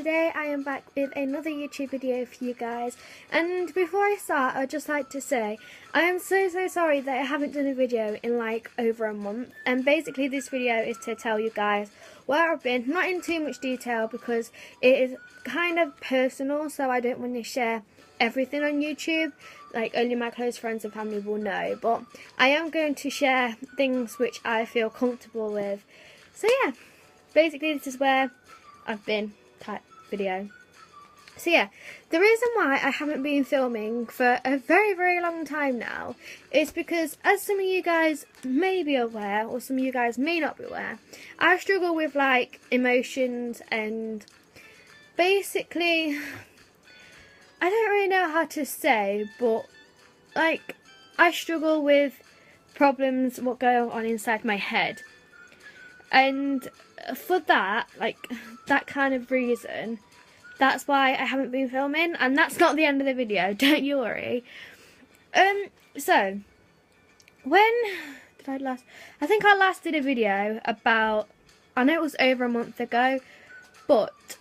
today I am back with another YouTube video for you guys, and before I start I'd just like to say I am so sorry that I haven't done a video in like over a month, and basically this video is to tell you guys where I've been, not in too much detail because it is kind of personal, so I don't want to share everything on YouTube, like only my close friends and family will know, but I am going to share things which I feel comfortable with. So yeah, basically this is where I've been type video. So yeah, the reason why I haven't been filming for a very long time now is because, as some of you guys may be aware, or some of you guys may not be aware, I struggle with like emotions, and basically I don't really know how to say, but like I struggle with problems what go on inside my head, and for that, like that kind of reason, that's why I haven't been filming, and that's not the end of the video, don't you worry. So when did I last? I think I last did a video about, I know it was over a month ago, but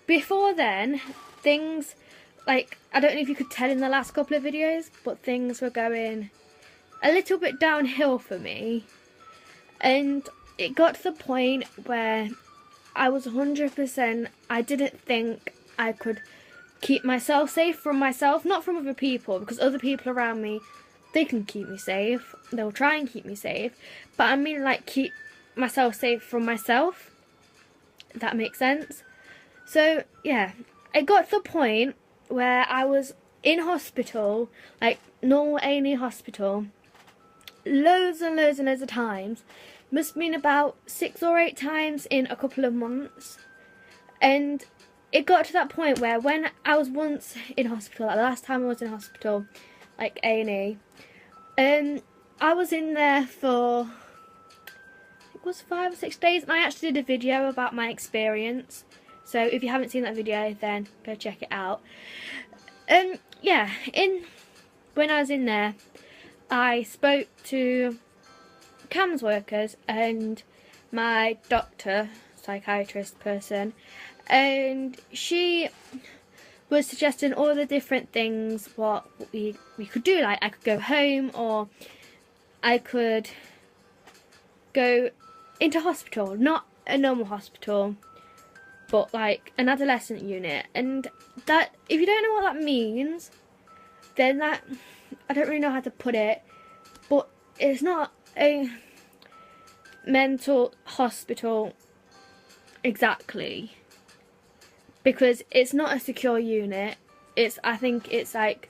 before then things, like, I don't know if you could tell in the last couple of videos, but things were going a little bit downhill for me, and it got to the point where I was 100%, I didn't think I could keep myself safe from myself, not from other people, because other people around me, they can keep me safe, they'll try and keep me safe, but I mean like keep myself safe from myself, if that makes sense. So yeah, it got to the point where I was in hospital, like normal A&E hospital, loads and loads of times. Must have been about 6 or 8 times in a couple of months, and it got to that point where when I was once in hospital, like the last time I was in hospital, like A&E, I was in there for, it was 5 or 6 days, and I actually did a video about my experience, so if you haven't seen that video then go check it out. Yeah, when I was in there I spoke to CAMHS workers and my doctor, psychiatrist person, and she was suggesting all the different things what we could do. Like I could go home, or I could go into hospital, not a normal hospital, but like an adolescent unit. And that, if you don't know what that means, then that, I don't really know how to put it, but it's not a mental hospital exactly, because it's not a secure unit. It's, I think it's like,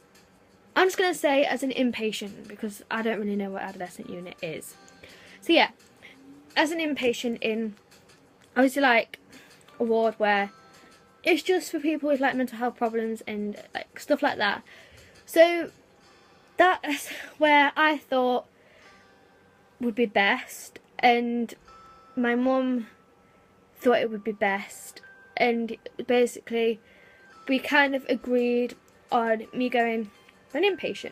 I'm just gonna say as an inpatient, because I don't really know what adolescent unit is. So yeah, as an inpatient in obviously like a ward where it's just for people with like mental health problems and like stuff like that. So that's where I thought would be best, and my mum thought it would be best, and basically we kind of agreed on me going for an inpatient.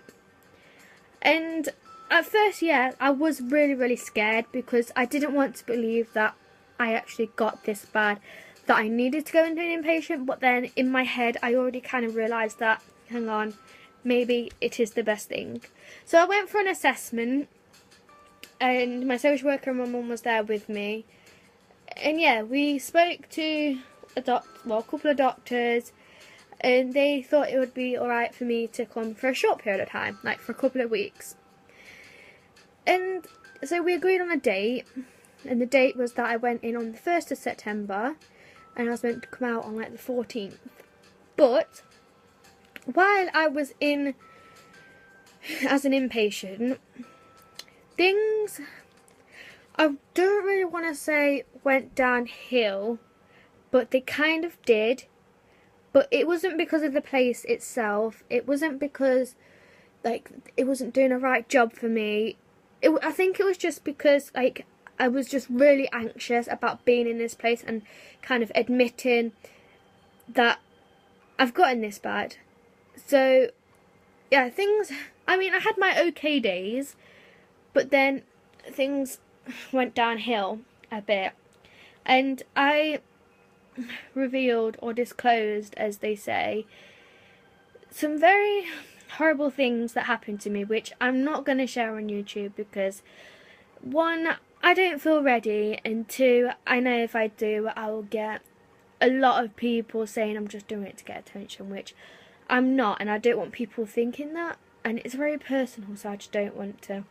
And at first, yeah, I was really scared because I didn't want to believe that I actually got this bad, that I needed to go into an inpatient, but then in my head I already kind of realised that, hang on, maybe it is the best thing. So I went for an assessment, and my social worker and my mum was there with me, and yeah, we spoke to a couple of doctors, and they thought it would be alright for me to come for a short period of time, like for a couple of weeks. And so we agreed on a date, and the date was that I went in on the 1st of September, and I was meant to come out on like the 14th. But while I was in as an inpatient, things, I don't really want to say went downhill, but they kind of did. But it wasn't because of the place itself. It wasn't because like it wasn't doing a right job for me. I think it was just because like I was just really anxious about being in this place and kind of admitting that I've gotten this bad. So yeah, things, I mean, I had my okay days, but then things went downhill a bit, and I revealed or disclosed, as they say, some very horrible things that happened to me, which I'm not going to share on YouTube because, one, I don't feel ready, and two, I know if I do, I will get a lot of people saying I'm just doing it to get attention, which I'm not, and I don't want people thinking that, and it's very personal, so I just don't want to,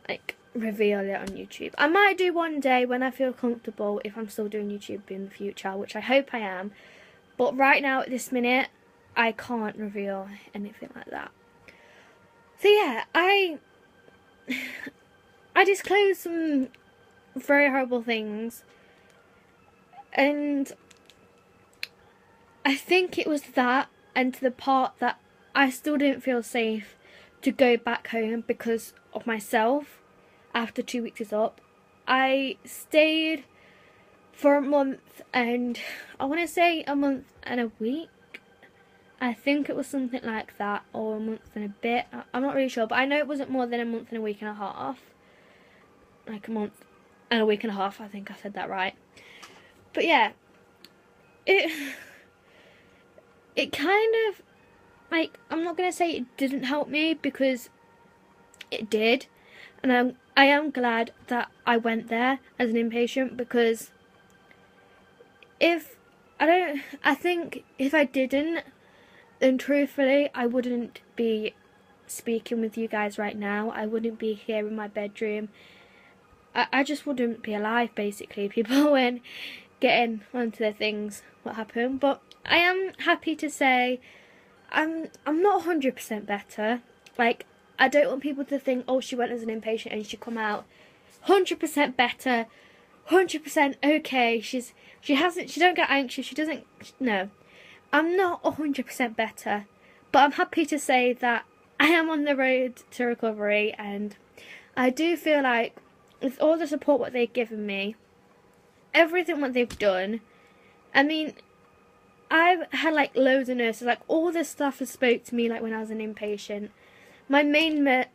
like, reveal it on YouTube. I might do one day when I feel comfortable, if I'm still doing YouTube in the future, which I hope I am, but right now at this minute I can't reveal anything like that. So yeah, I disclosed some very horrible things, and I think it was that, and to the part that I still didn't feel safe to go back home because of myself after 2 weeks is up. I stayed for a month, and I want to say a month and a week. I think it was something like that, or a month and a bit. I'm not really sure, but I know it wasn't more than a month and a week and a half. Like a month and a week and a half, I think I said that right. But yeah, it kind of, like, I'm not going to say it didn't help me, I did. And I am glad that I went there as an inpatient, because I think if I didn't, then truthfully I wouldn't be speaking with you guys right now. I wouldn't be here in my bedroom. I just wouldn't be alive, basically. People weren't getting onto their things, what happened. But I am happy to say I'm not 100% better. Like, I don't want people to think, oh, she went as an inpatient and she come out 100% better, 100% okay. She don't get anxious. She doesn't. No, I'm not 100% better, but I'm happy to say that I am on the road to recovery, and I do feel like with all the support what they've given me, everything what they've done, I mean, I've had like loads of nurses, like all this stuff has spoke to me like when I was an inpatient. My main nurse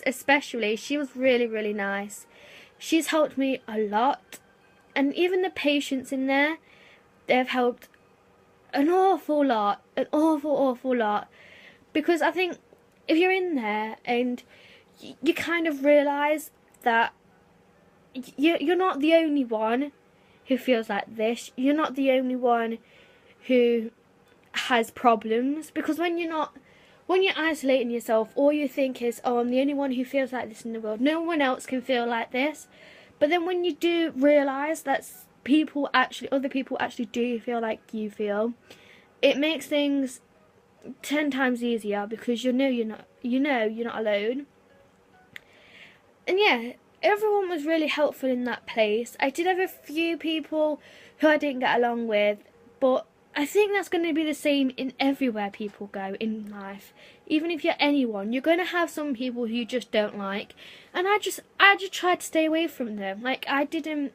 especially, she was really, really nice. She's helped me a lot, and even the patients in there, they've helped an awful lot, awful lot, because I think if you're in there and you kind of realise that you're not the only one who feels like this, you're not the only one who has problems, because when you're isolating yourself, all you think is, oh, I'm the only one who feels like this in the world, no one else can feel like this. But then when you do realise that other people actually do feel like you feel, it makes things 10 times easier, because you know you're not alone. And yeah, everyone was really helpful in that place. I did have a few people who I didn't get along with, but I think that's going to be the same in everywhere people go in life. Even if you're anyone, you're going to have some people who you just don't like. And I just tried to stay away from them. Like, I didn't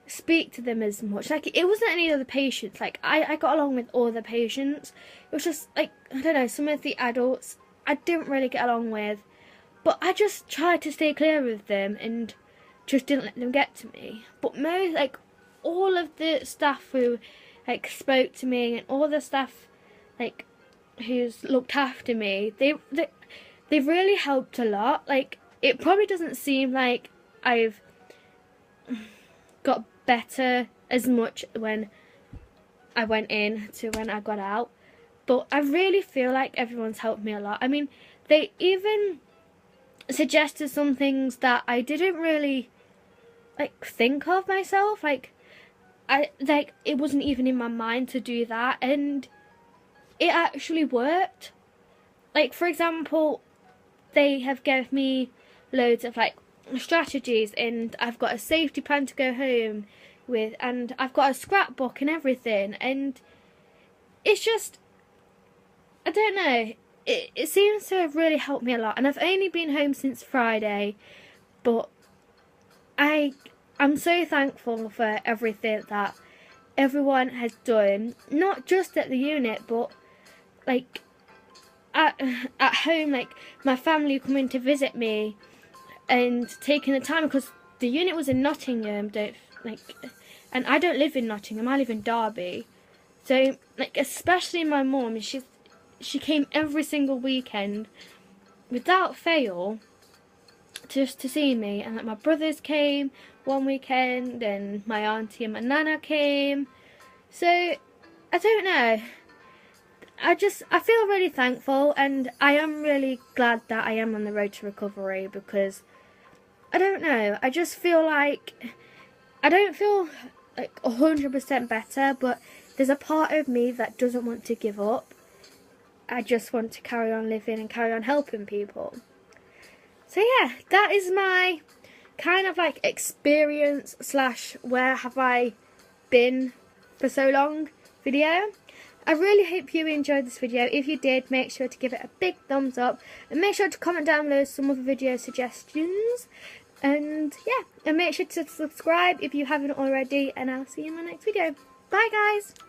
speak to them as much. Like, it wasn't any of the patients. Like, I got along with all the patients. It was just, like, I don't know, some of the adults I didn't really get along with. But I just tried to stay clear of them and just didn't let them get to me. But all of the staff who like spoke to me, and all the staff like who's looked after me, they've really helped a lot. Like, it probably doesn't seem like I've got better as much when I went in to when I got out, but I really feel like everyone's helped me a lot. I mean, they even suggested some things that I didn't really like think of myself. It wasn't even in my mind to do that, and it actually worked. Like, for example, they have given me loads of like strategies, and I've got a safety plan to go home with, and I've got a scrapbook and everything, and it's just, I don't know, it seems to have really helped me a lot. And I've only been home since Friday, but I'm so thankful for everything that everyone has done, not just at the unit, but like at home. Like, my family coming to visit me and taking the time, because the unit was in Nottingham, like, and I don't live in Nottingham, I live in Derby. So, like, especially my mum, she came every single weekend, without fail, just to see me. And like, my brothers came one weekend, and my auntie and my nana came. So, I don't know. I feel really thankful, and I am really glad that I am on the road to recovery, because I don't know, I just feel like I don't feel like 100% better, but there's a part of me that doesn't want to give up. I just want to carry on living and carry on helping people. So yeah, that is my kind of like experience / where have I been for so long video. I really hope you enjoyed this video. If you did, make sure to give it a big thumbs up, and make sure to comment down below some other video suggestions. And yeah, and make sure to subscribe if you haven't already, and I'll see you in my next video. Bye guys!